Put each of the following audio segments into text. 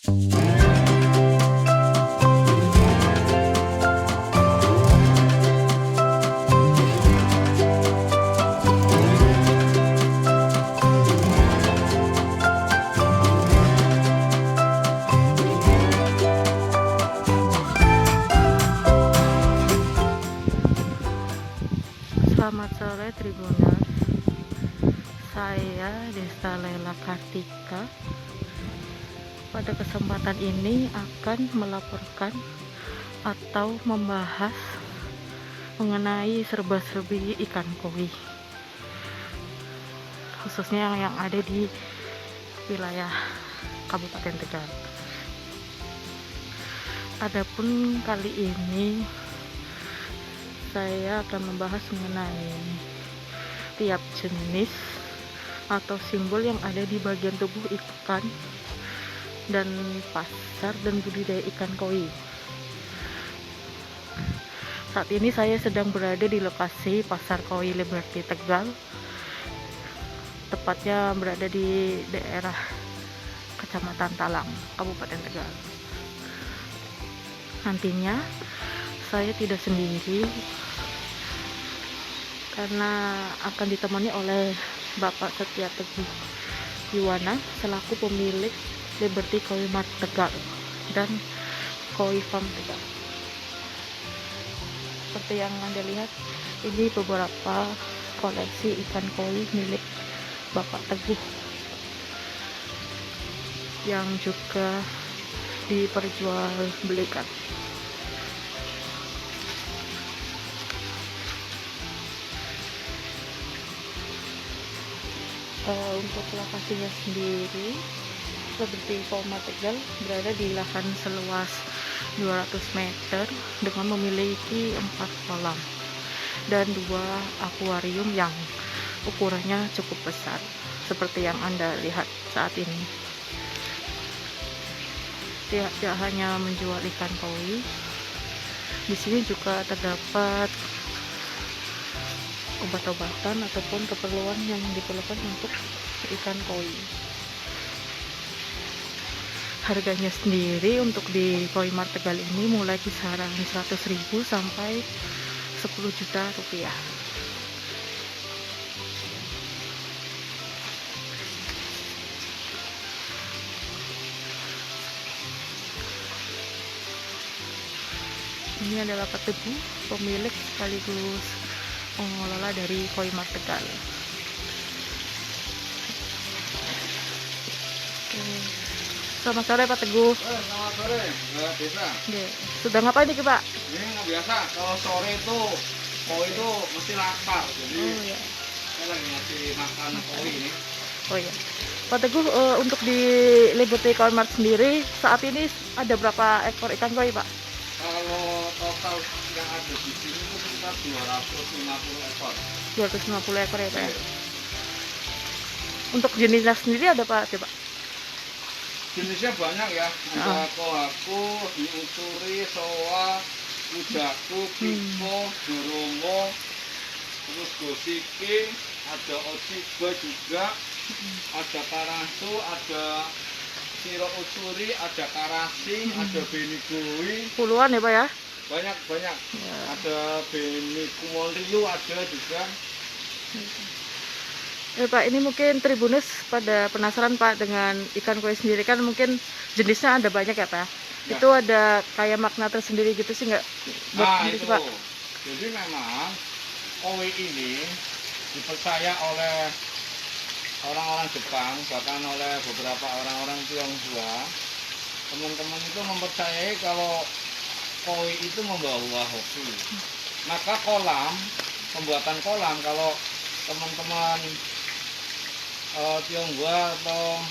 Selamat sore Tribuners, saya Desta Lela Kartika. Pada kesempatan ini akan melaporkan atau membahas mengenai serba-serbi ikan koi, khususnya yang ada di wilayah Kabupaten Tegal. Adapun kali ini saya akan membahas mengenai tiap jenis atau simbol yang ada di bagian tubuh ikan dan pasar dan budidaya ikan koi. Saat ini saya sedang berada di lokasi Pasar Koi Liberty Tegal, tepatnya berada di daerah Kecamatan Talang, Kabupaten Tegal. Nantinya saya tidak sendiri karena akan ditemani oleh Bapak Setia Teguh Yuwana selaku pemilik Liberty Koi Mart Tegal dan Koi Farm Tegal. Seperti yang Anda lihat, ini beberapa koleksi ikan koi milik Bapak Teguh yang juga diperjualbelikan. Untuk lokasinya sendiri, Liberty Koi Mart Tegal berada di lahan seluas 200 meter dengan memiliki 4 kolam dan 2 akuarium yang ukurannya cukup besar seperti yang Anda lihat saat ini. Tidak hanya menjual ikan koi, di sini juga terdapat obat-obatan ataupun keperluan yang diperlukan untuk ikan koi. Harganya sendiri untuk di Koi Mart Tegal ini mulai kisaran 100.000 sampai 10 juta rupiah. Ini adalah Pak Teguh, pemilik sekaligus pengelola dari Koi Mart Tegal. Selamat sore Pak Teguh. Selamat sore, Mbak Desa. Sudah ngapain nih Pak? Ini nggak biasa, kalau sore itu koi itu mesti lapar, jadi iya. saya lagi ngasih makan koi ini. Oh iya. Pak Teguh, untuk di Liberty Koi Mart sendiri saat ini ada berapa ekor ikan koi Pak? Kalau total yang ada di sini itu sekitar 250 ekor. 250 ekor ya Pak ya? Untuk jenisnya sendiri ada Pak? Coba. Jenisnya banyak ya, ada kohaku, diusuri, soa, udaku, kiko, doromo, terus gosiki, ada ojiba juga, ada karasu, ada siro usuri, ada karasi, ada benigoi. Puluhan ya Pak ya? Banyak ya. Ada benikumoliu ada juga. Pak, ini mungkin Tribuners pada penasaran Pak dengan ikan koi sendiri, kan mungkin jenisnya ada banyak ya Pak. Ya. Itu ada kayak makna tersendiri gitu sih nggak? Nah itu Pak? Jadi memang koi ini dipercaya oleh orang-orang Jepang, bahkan oleh beberapa orang-orang Tionghoa. Teman-teman itu mempercayai kalau koi itu membawa hoki. Maka pembuatan kolam, kalau teman-teman Tionghoa atau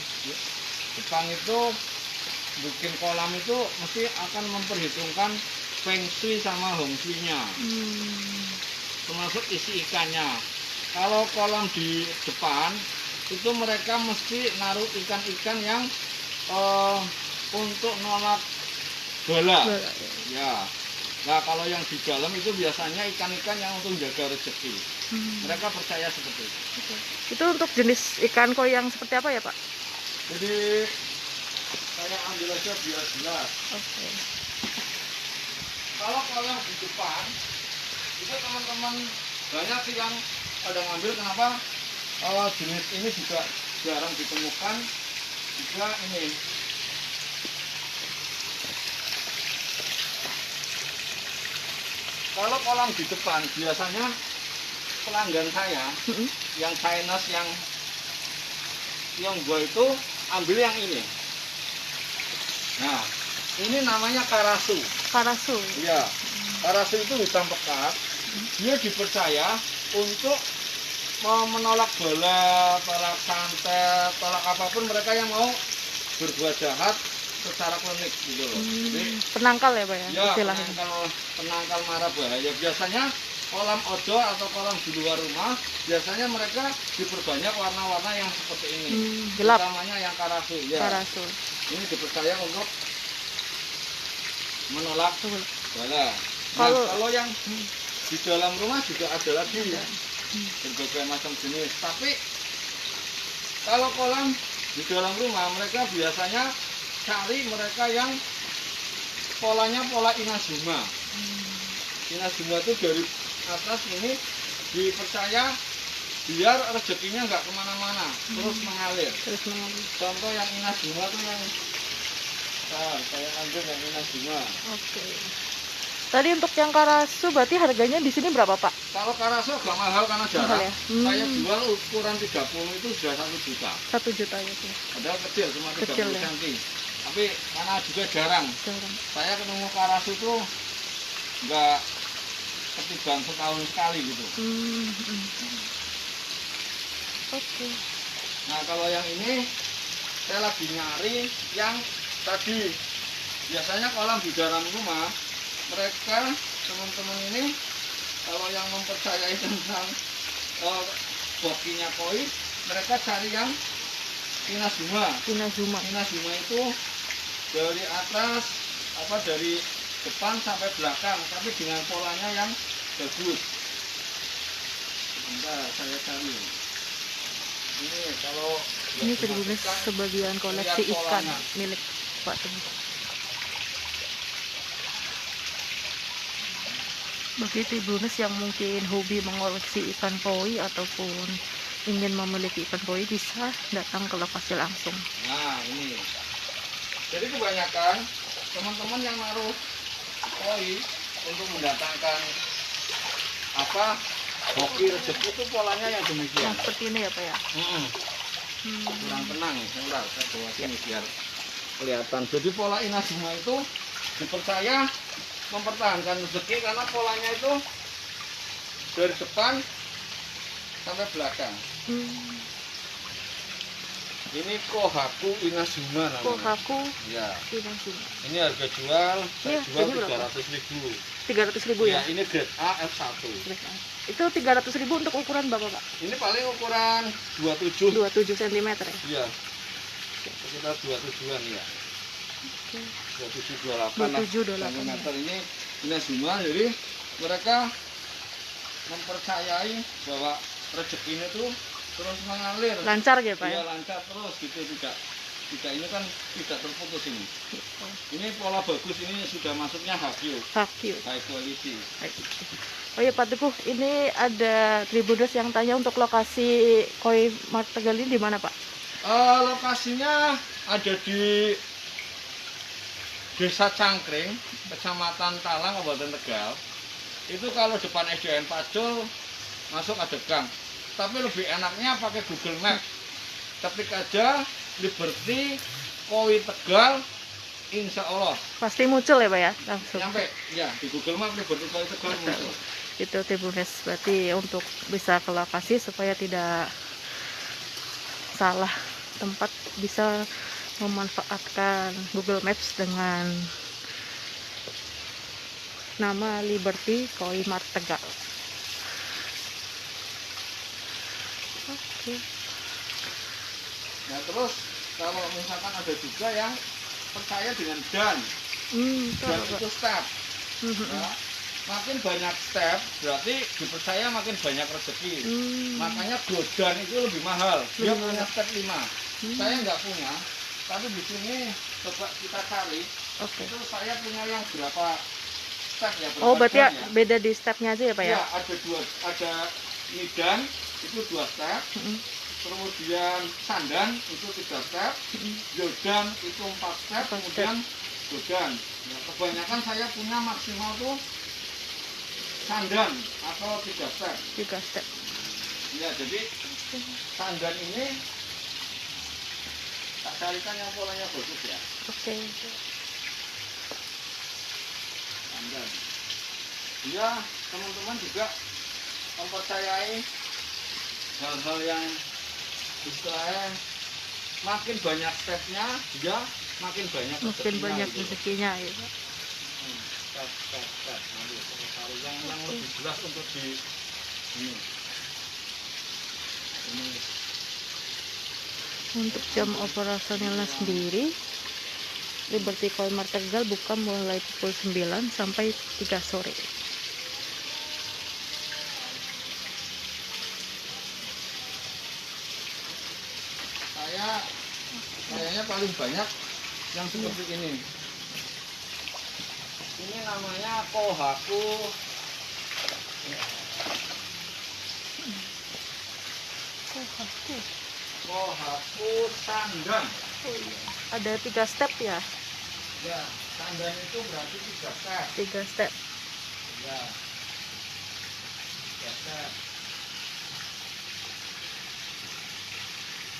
Jepang itu bikin kolam itu mesti akan memperhitungkan feng shui sama hong shui-nya, termasuk isi ikannya. Kalau kolam di Jepang itu mereka mesti naruh ikan-ikan yang untuk nolak bala. Ya. Nah kalau yang di dalam itu biasanya ikan-ikan yang untuk jaga rezeki. Mereka percaya seperti itu. Itu untuk jenis ikan koi yang seperti apa ya Pak? Jadi saya ambil aja aja biar jelas. Oke. Kalau kolam di depan itu teman-teman banyak sih yang pada ngambil. Kenapa? Jenis ini juga jarang ditemukan. Juga ini. Kalau kolam di depan biasanya pelanggan saya yang Chinese yang Tionghoa itu ambil yang ini. Nah, ini namanya karasu. Karasu. Iya, karasu itu hitam pekat. Dia dipercaya untuk menolak bala, tolak santet, tolak apapun mereka yang mau berbuat jahat secara klinik gitu loh. Jadi, Penangkal ya Pak ya, ya istilahnya. penangkal mara bahaya. Biasanya kolam ojo atau kolam di luar rumah biasanya mereka diperbanyak warna-warna yang seperti ini. Gelap. Utamanya yang karasu. Ya. Karasu. Ini dipercaya untuk menolak bala. Kalau yang di dalam rumah juga ada lagi ya, berbagai macam jenis. Tapi kalau kolam di dalam rumah mereka biasanya cari mereka yang polanya pola inazuma. Inazuma itu dari atas ini dipercaya biar rezekinya nggak kemana-mana, terus mengalir. Contoh yang inazuma itu yang saya ambil yang inazuma. Oke. Tadi untuk yang karasu berarti harganya di sini berapa Pak? Kalau karasu agak mahal karena jarang. Mahal ya? Saya jual ukuran 30 itu sudah 1 juta. 1 juta ya Pak. Padahal kecil, cuma 30 Kecil, ya? cm. Tapi karena juga jarang. Saya ketemu karasu itu nggak ketiban setahun sekali gitu. Oke. Nah kalau yang ini saya lagi nyari yang tadi. Biasanya kolam di dalam rumah mereka teman-teman ini kalau yang mempercayai tentang bokinya koi, mereka cari yang inazuma. Inazuma itu dari atas dari depan sampai belakang, tapi dengan polanya yang bagus. Sebentar saya cari. Ini kalau ini Tribunus sebagian koleksi ikan milik Pak Teguh. Bagi Tribunus yang mungkin hobi mengoleksi ikan koi ataupun ingin memiliki ikan koi bisa datang ke lokasi langsung. Nah ini, jadi kebanyakan teman-teman yang naruh koi untuk mendatangkan hoki rezeki itu polanya yang demikian. Yang seperti ini ya Pak ya. Kurang tenang, sebentar saya bawa sini biar kelihatan. Jadi pola inazuma itu dipercaya mempertahankan rezeki karena polanya itu dari depan sampai belakang. Ini Kohaku Inazuma namanya. Kohaku ya. Inazuma. Ini harga jual, saya jual 300.000. 300.000 ya? Ini grade A F1. Itu 300.000 untuk ukuran berapa Pak? Ini paling ukuran 27 cm ya? Iya. Sekitar 27-an ya. Oke. 27-28 cm ini Inazuma. Jadi mereka mempercayai bahwa rezeki itu terus mengalir. Lancar ya Pak ya? Iya lancar terus gitu, tidak ini kan tidak terputus ini. Ini pola bagus, ini sudah masuknya Hakyu. High quality. Oh ya Pak Teguh, ini ada Tribunus yang tanya untuk lokasi koi Mart Tegal ini di mana Pak? Lokasinya ada di Desa Cangkring, Kecamatan Talang, Kabupaten Tegal. Itu kalau depan SDN Pacul masuk ada gang. Tapi lebih enaknya pakai Google Map. Ketik aja Liberty Koi Tegal, insya Allah pasti muncul ya Pak ya? Langsung nyampe ya di Google Map Liberty Koi Tegal muncul. Itu Tribunus berarti untuk bisa ke lokasi supaya tidak salah tempat, bisa memanfaatkan Google Maps dengan nama Liberty Koi Mart Tegal. Oke. Nah terus kalau misalkan ada juga yang percaya dengan dan itu step. Ya, makin banyak step berarti dipercaya makin banyak rezeki. Makanya godan itu lebih mahal. Dia punya step 5. Saya nggak punya. Tapi di sini coba kita cari. Oke. Itu saya punya yang berapa step ya? Berapa Oh, berarti jam ya beda di stepnya aja ya Pak ya? Ya, ada nidan itu 2 step. Mm-mm. Kemudian sandan itu 3 step. Yodan itu 4 step. Kemudian yodan. Ya, kebanyakan saya punya maksimal tuh sandan atau 3 step. 3 step. Ya, jadi sandan ini tak carikan yang polanya bagus ya. Oke. Sandan. Ya, teman-teman juga mempercayai hal-hal yang istilahnya makin banyak stepnya, dia makin banyak Makin rezekinya banyak gitu. rezekinya ya Pak. Step. Nanti saya taruh yang lebih jelas untuk di ini. Untuk jam operasionalnya sendiri, Liberty Colmar Tegal buka mulai pukul 9 sampai 3 sore. Kayaknya paling banyak yang seperti ini. Ini namanya Kohaku. Kohaku sandan. Oh, iya. Ada 3 step ya? Ya, sandan itu berarti 3 step. 3 step. Ya. 3 step.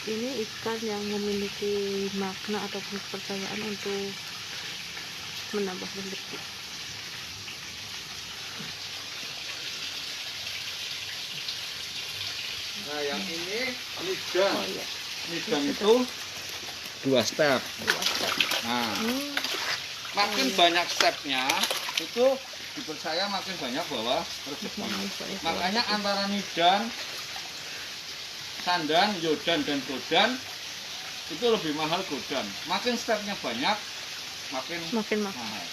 Ini ikan yang memiliki makna ataupun kepercayaan untuk menambah rezeki. Nah, yang ini lidan. Oh iya, Lidan itu 2 step. 2 step. Nah, makin banyak stepnya itu dipercaya makin banyak bawa rezeki. Makanya antara nidan, sandan, yodan, dan godan itu lebih mahal godan. Makin stepnya banyak, makin mahal. mahal.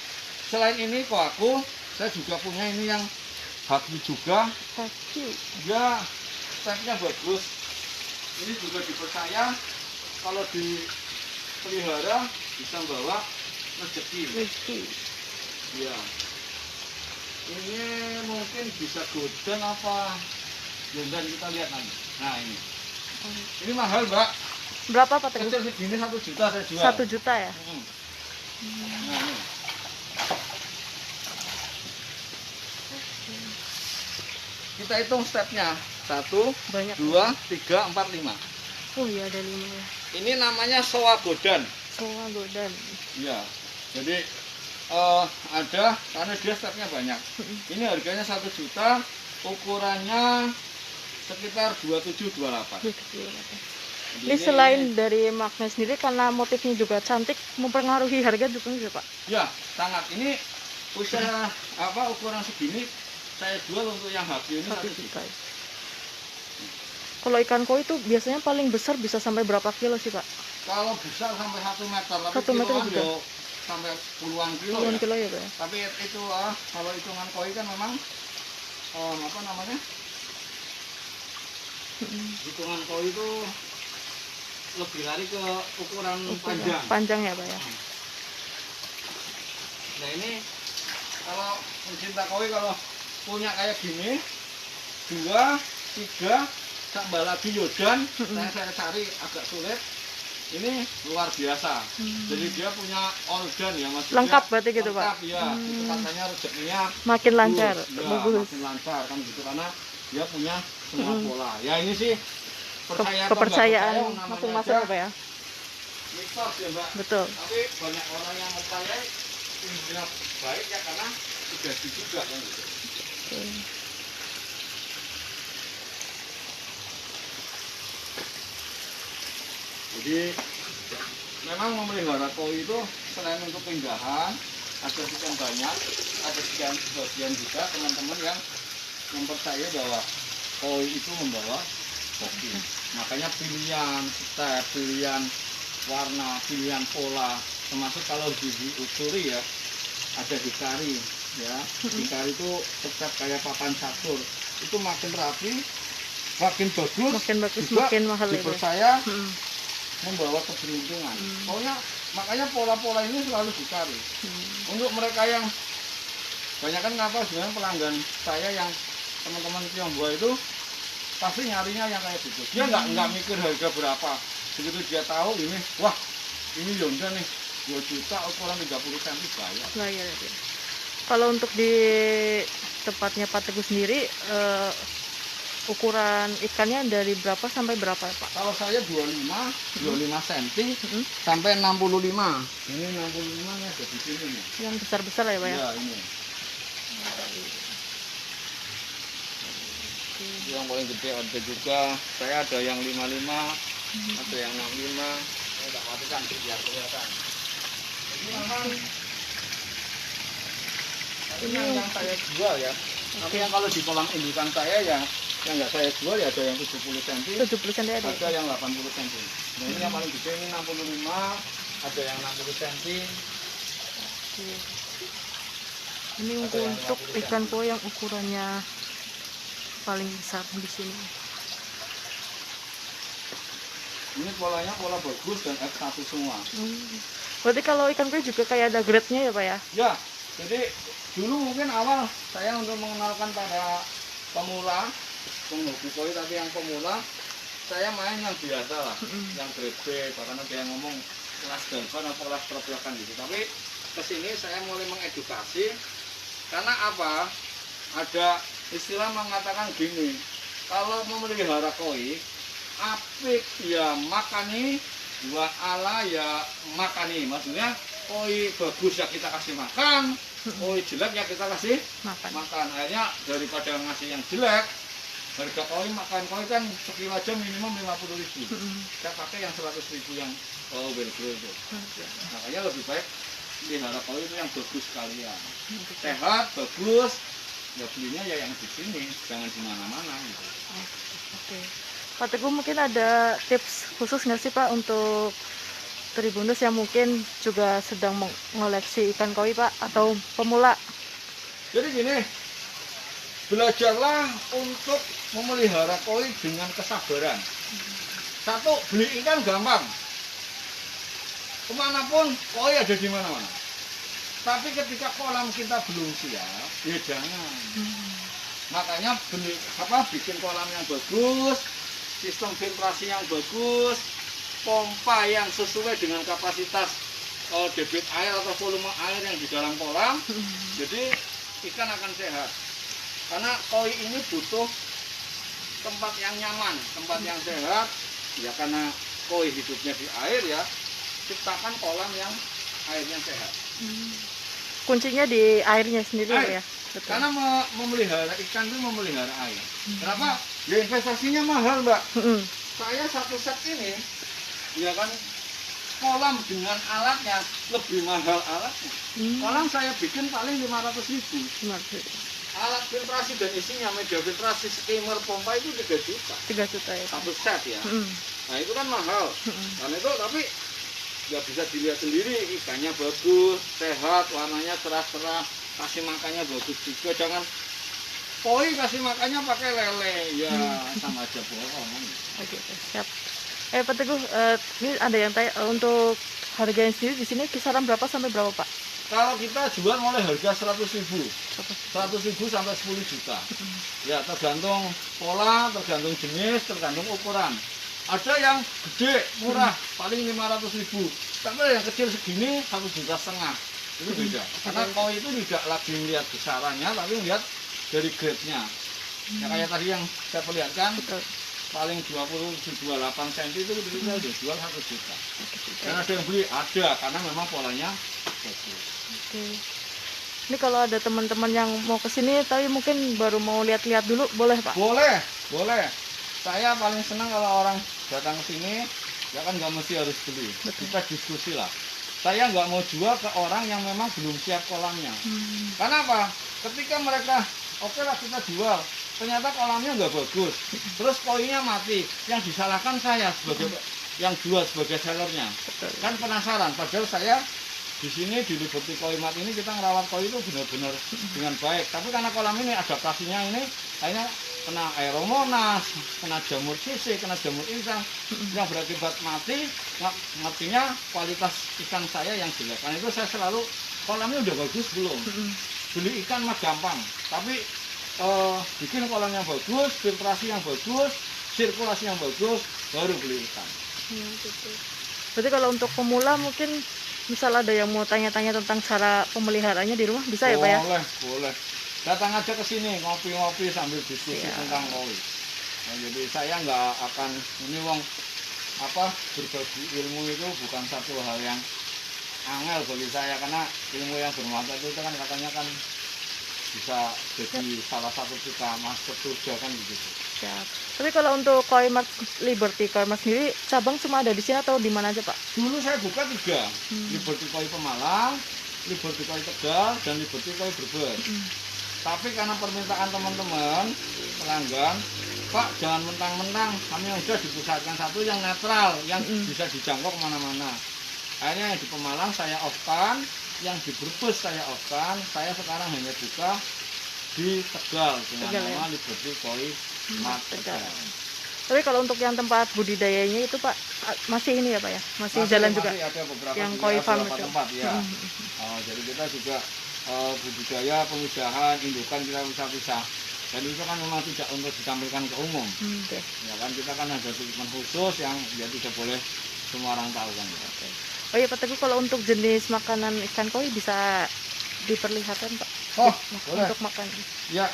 Selain ini kok saya juga punya ini yang haki juga. Haki. Ya, stepnya bagus. Ini juga dipercaya kalau dipelihara bisa bawa rezeki. Ya. Ini mungkin bisa godan apa yodan, kita lihat nanti. Nah, ini. Ini mahal, Mbak. Berapa Pak Teguh? Kecil segini 1 juta saya jual. 1 juta ya? Nah, ini. Kita hitung stepnya. 1, Banyak. 2, 3, 4, 5. Oh iya, ada 5 ya. Ini namanya soa godan. Soa godan. Iya. Jadi ada karena dia stepnya banyak. Ini harganya 1 juta, ukurannya sekitar 27-28. Ini selain dari makna sendiri, karena motifnya juga cantik, mempengaruhi harga juga nggak Pak? Ya, sangat. Ini usia ukuran segini saya jual untuk yang haki ini 1 juta. Kalau ikan koi itu biasanya paling besar bisa sampai berapa kilo sih Pak? Kalau besar sampai 1 meter, tapi 1 meter kiloan juga? yo sampai puluhan kilo. Puluhan Ya. kilo ya Pak ya? Tapi itu kalau hitungan koi kan memang apa namanya? Hitungan koi itu lebih lari ke ukuran panjang. Panjang ya Pak ya? Nah, ini kalau pencinta koi kalau punya kayak gini 2, 3 tambah lagi yodan, saya cari agak sulit. Ini luar biasa. Jadi dia punya organ ya Mas. Lengkap berarti gitu Pak? Lengkap ya. Itu katanya rezekinya makin lancar. Ya, Bagus. makin lancar kan gitu karena dia punya semua pola. Ya ini sih Kepercayaan masing-masing ya Pak ya? Mitos ya Mbak. Betul. Tapi banyak orang yang percaya ini baik ya karena sudah juga kan gitu. Jadi memang memelihara koi itu selain untuk pinggahan, ada sekian banyak, ada sebagian juga teman-teman yang mempercayai bahwa koi itu membawa hoki. Makanya pilihan step, pilihan warna, pilihan pola, termasuk kalau diusuri ya, ada hikari ya. Hikari itu tetap kayak papan catur, itu makin rapi, makin bagus, Makin bagus, makin mahal ya Pak. dipercaya membawa keberuntungan. Pokoknya makanya pola-pola ini selalu dicari. Untuk mereka yang banyak kan ngapa sebenarnya pelanggan saya yang teman-teman Tionghoa itu pasti nyarinya yang kayak gitu. Dia nggak mikir harga berapa. Begitu dia tahu ini, wah ini Yonda nih 2 juta ukuran 30 cm bayar. Bayar ya. Kalau untuk di tempatnya Pak Teguh sendiri, ukuran ikannya dari berapa sampai berapa ya Pak? Kalau saya 25 cm sampai 65. Ini 65 nya ada di sini nih. Yang besar-besar ya Pak ya? Iya ini. Yang paling gede ada juga. Saya ada yang 55, ada yang 65. Saya tak matikan biar kelihatan. Ini memang ini yang saya jual ya. Tapi yang kalau di kolam indukan saya yang nggak saya jual ya ada yang 70 cm, 70 cm ada. ada yang 80 cm. Nah ini yang paling gede ini 65, ada yang 60 cm. Ini untuk ikan koi yang ukurannya paling besar di sini. Ini polanya pola bagus dan F1 semua. Berarti kalau ikan koi juga kayak ada grade-nya ya Pak ya? Ya, jadi dulu mungkin awal saya untuk mengenalkan pada pemula, penghobi koi tapi yang pemula, saya main yang biasa lah, yang grade B, bahkan ada yang ngomong kelas delfan atau kelas perbuakan gitu. Tapi kesini saya mulai mengedukasi, karena apa? Ada istilah mengatakan gini, kalau memelihara koi, apik ya makani, dua ala ya makani. Maksudnya koi bagus ya kita kasih makan, koi jelek ya kita kasih makan. Akhirnya daripada ngasih yang jelek, harga koi makan koi kan sekilo aja minimum 50.000. Saya pakai yang 100.000 yang well-grow itu. Makanya lebih baik pelihara koi itu yang bagus sekalian, sehat, bagus. Ya belinya ya yang di sini, jangan di mana-mana gitu. Oke. Pak Teguh mungkin ada tips khusus nggak sih Pak untuk tribuners yang mungkin juga sedang mengoleksi ikan koi Pak, atau pemula? Jadi gini, belajarlah untuk memelihara koi dengan kesabaran. Satu, beli ikan gampang. Kemanapun koi ada di mana-mana. Tapi ketika kolam kita belum siap, ya jangan. Makanya bikin kolam yang bagus, sistem filtrasi yang bagus, pompa yang sesuai dengan kapasitas debit air atau volume air yang di dalam kolam. Jadi ikan akan sehat. Karena koi ini butuh tempat yang nyaman, tempat yang sehat. Ya karena koi hidupnya di air ya, ciptakan kolam yang airnya sehat. Kuncinya di airnya sendiri air. Ya? Betul. Karena memelihara ikan itu memelihara air. Kenapa? Ya investasinya mahal Mbak. Saya satu set ini, ya kan kolam dengan alatnya lebih mahal alatnya. Kolam saya bikin paling 500.000. Alat filtrasi dan isinya, media filtrasi, skimmer, pompa itu 3 juta. 3 juta ya. Satu set ya. Nah itu kan mahal. Karena itu tapi nggak bisa dilihat sendiri, ikannya bagus, sehat, warnanya cerah-cerah, kasih makannya bagus juga. Jangan koi kasih makannya pakai lele, ya sama aja bohong. Oke, siap. Pak Teguh, ini ada yang tanya untuk harganya sendiri di sini kisaran berapa sampai berapa Pak? Kalau kita jual mulai harga 100.000 sampai 10 juta. Ya tergantung pola, tergantung jenis, tergantung ukuran. Ada yang gede, murah, paling 500.000. Tapi yang kecil segini 1,5 juta. Itu beda. Karena koi itu tidak lagi melihat besarannya, tapi melihat dari grade-nya. Ya kayak tadi yang saya perlihatkan, paling 28 cm itu kita udah jual 1 juta. Dan ada yang beli, ada, karena memang polanya bagus. Ini kalau ada teman-teman yang mau kesini tapi mungkin baru mau lihat-lihat dulu, boleh Pak? Boleh, boleh. Saya paling senang kalau orang datang ke sini, ya kan nggak mesti harus beli. Kita diskusi lah. Saya nggak mau jual ke orang yang memang belum siap kolamnya. Karena apa? Ketika mereka, oke lah kita jual, ternyata kolamnya nggak bagus, terus koinnya mati, yang disalahkan saya sebagai yang jual sebagai sellernya. Kan penasaran, padahal saya di sini di Liberty Koi Mart ini kita ngerawat koi itu benar-benar dengan baik. Tapi karena kolam ini adaptasinya ini, akhirnya kena aeromonas, kena jamur sisik, kena jamur insang yang berakibat mati, matinya kualitas ikan saya yang jelek. Karena itu saya selalu kolamnya udah bagus belum, beli ikan mah gampang, tapi bikin kolam yang bagus, filtrasi yang bagus, sirkulasi yang bagus, baru beli ikan. Gitu. Berarti kalau untuk pemula mungkin misal ada yang mau tanya-tanya tentang cara pemeliharaannya di rumah bisa ya Pak ya? Boleh. Datang aja ke sini ngopi-ngopi sambil diskusi tentang koi. Nah, jadi saya nggak akan ini berbagi ilmu itu bukan satu hal yang angel bagi saya, karena ilmu yang bermanfaat itu kan katanya kan bisa jadi salah satu kita masuk surga kan begitu. Siap. Tapi kalau untuk Koi Mart Liberty Koi Mart sendiri cabang cuma ada di sini atau di mana aja Pak? Dulu saya buka 3, Liberty Koi Pemalang, Liberty Koi Tegal, dan Liberty Koi Brebes. Tapi karena permintaan teman-teman pelanggan, Pak jangan mentang-mentang, kami sudah dipusatkan satu yang netral, yang bisa dijangkau kemana-mana. Akhirnya yang di Pemalang saya off-kan, yang di Brebes saya off-kan, saya sekarang hanya buka di Tegal dengan nama Liberty Koi Mart Tegal. Tapi kalau untuk yang tempat budidayanya itu Pak masih ini ya Pak ya? Masih jalan juga? Masih ada beberapa yang Koi Farm itu? Tempat ya. Jadi kita juga budidaya, pemisahan, indukan kita pisah-pisah. Dan itu kan memang tidak untuk ditampilkan ke umum. Ya kan kita kan ada treatment khusus yang ya tidak boleh semua orang tahu kan. Oh iya Pak Teguh, kalau untuk jenis makanan ikan koi bisa diperlihatkan Pak? Boleh. Untuk makan. Ya.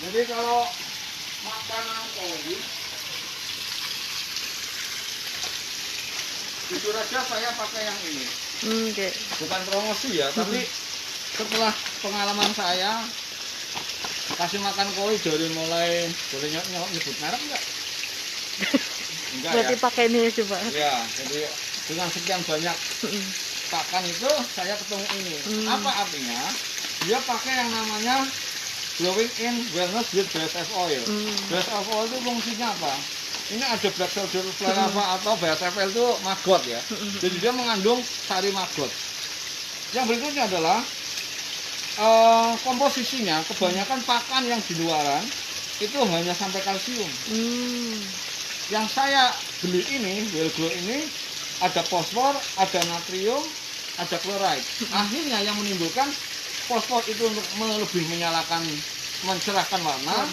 Jadi kalau makanan koi, jujur aja saya pakai yang ini. Bukan promosi ya, tapi setelah pengalaman saya kasih makan koi dari mulai, boleh nyebut merek enggak? Enggak. Berarti ya? pakai ini coba. Ya, jadi dengan sekian banyak pakan itu saya ketemu ini. Apa artinya? Dia pakai yang namanya Glowing in Wellness with BASF Oil. BASF Oil itu fungsinya apa? Ini ada Black Soldier Flava atau BASFL itu maggot ya. Jadi dia mengandung sari maggot. Yang berikutnya adalah komposisinya kebanyakan pakan yang di luaran itu hanya sampai kalsium. Yang saya beli ini, Well Glow ini ada fosfor, ada natrium, ada chloride. Akhirnya yang menimbulkan fosfor itu untuk lebih menyalakan, mencerahkan warna.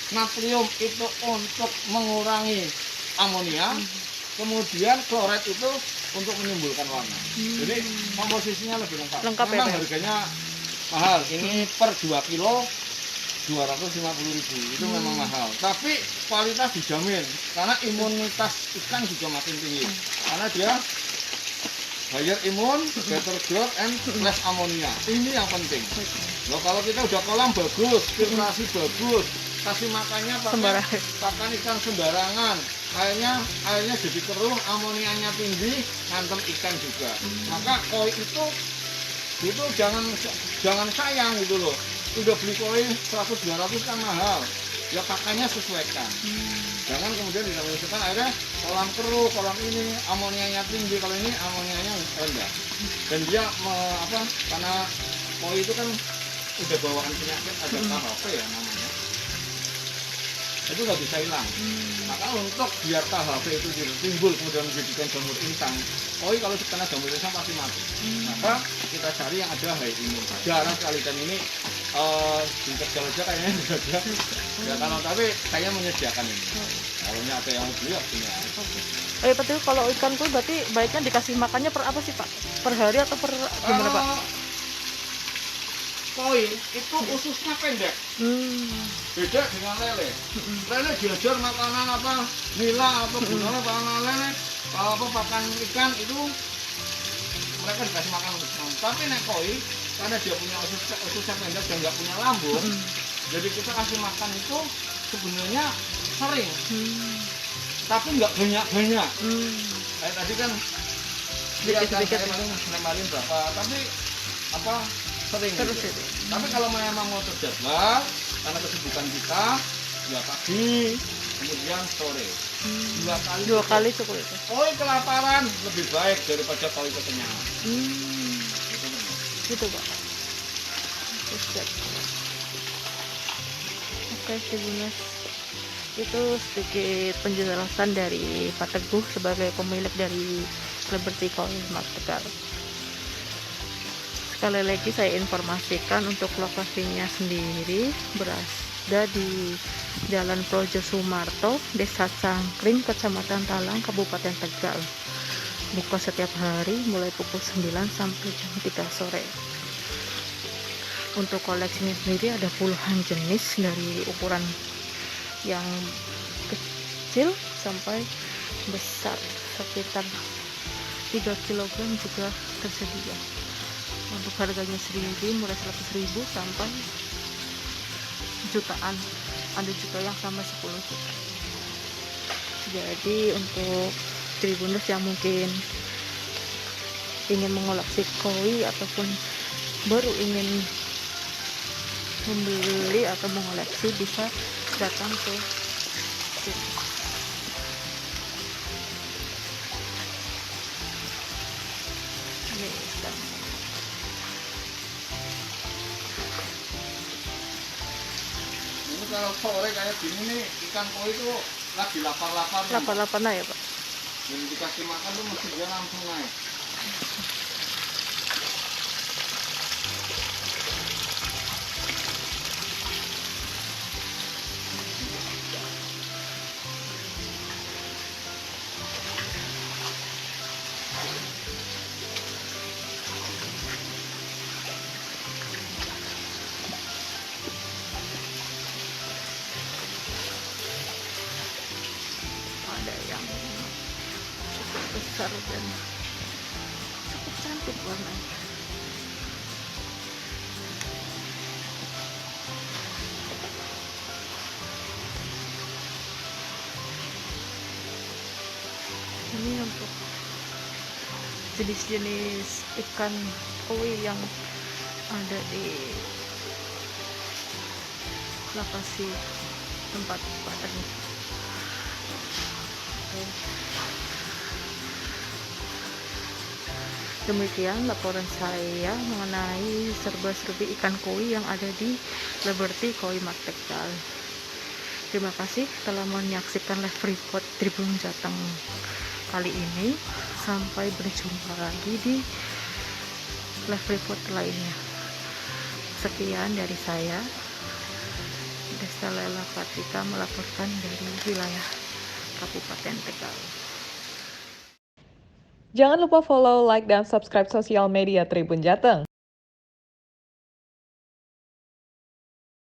Natrium itu untuk mengurangi amonia. Kemudian chloride itu untuk menimbulkan warna. Jadi komposisinya lebih lengkap. Memang harganya mahal. Ini per 2 kilo 250.000. Itu memang mahal. Tapi kualitas dijamin. Karena imunitas ikan juga makin tinggi. Karena dia higher imun, better growth, and less ammonia. Ini yang penting. Loh, kalau kita udah kolam bagus, filtrasi bagus, kasih makannya pakan ikan sembarangan, airnya jadi keruh, amonianya tinggi, ngantem ikan juga. Maka koi itu jangan sayang gitu loh. Udah beli koi 100-200 kan mahal. Ya pakannya sesuaikan. Jangan kemudian dilakukan akhirnya kolam keruh, kolam ini amonianya tinggi, kalau ini amonianya rendah. Dan dia karena koi itu kan udah bawaan penyakit, ada KHP ya namanya. Itu nggak bisa hilang. Maka untuk biar KHP itu timbul kemudian menjadikan jamur insang, koi kalau kena jamur insang pasti mati. Maka kita cari yang ada high imun. Jarang sekali, dan ini di Tegal aja kayaknya tidak ada. Ya kalau tapi saya menyediakan ini. Kalau ada yang mau beli ya punya. Oh iya Pak Teguh, kalau ikan koi berarti baiknya dikasih makannya per apa sih Pak? Per hari atau per gimana Pak? Koi itu ususnya pendek. Beda dengan lele. Lele diajar makanan nila atau gimana lele pakan ikan itu mereka dikasih makan usus. Tapi nek koi karena dia punya ususnya pendek dan nggak punya lambung, jadi kita kasih makan itu sebenarnya sering, tapi nggak banyak. Kayak tadi kan sedikit paling berapa, tapi sering terus gitu. Tapi kalau memang mau terjadwal karena kesibukan kita ya pagi kemudian sore 2 kali cukup itu. Koi kelaparan lebih baik daripada koi kekenyangan. Gitu Pak. Oke, Mas. Itu sedikit penjelasan dari Pak Teguh sebagai pemilik dari Liberty Koi Mart Tegal. Sekali lagi saya informasikan untuk lokasinya sendiri berada di Jalan Projo Sumarto, Desa Cangkring, Kecamatan Talang, Kabupaten Tegal. Buka setiap hari mulai pukul 9 sampai jam 3 sore. Untuk koleksinya sendiri ada puluhan jenis dari ukuran yang kecil sampai besar, sekitar 3 kg juga tersedia. Untuk harganya sendiri mulai 100.000 sampai jutaan, ada juga yang sampai 10 juta. Jadi untuk Tribuners yang mungkin ingin mengoleksi koi ataupun baru ingin membeli atau mengoleksi, bisa datang ke sini. Ini kalau sore kayak gini nih, ikan koi itu lagi lapar-lapar. Lapar-lapar ya Pak. Jadi dikasih makan tuh mesti dia langsung naik. Ada yang cukup besar dan cukup cantik warnanya. Ini untuk jenis-jenis ikan koi yang ada di lokasi tempat Pak Teguh. Demikian laporan saya mengenai serba-serbi ikan koi yang ada di Liberty Koi Mart Tegal. Terima kasih telah menyaksikan live report Tribun Jateng kali ini. Sampai berjumpa lagi di live report lainnya. Sekian dari saya, Desta Lela Fatika, melaporkan dari wilayah Kabupaten Tegal. Jangan lupa follow, like, dan subscribe sosial media Tribun Jateng.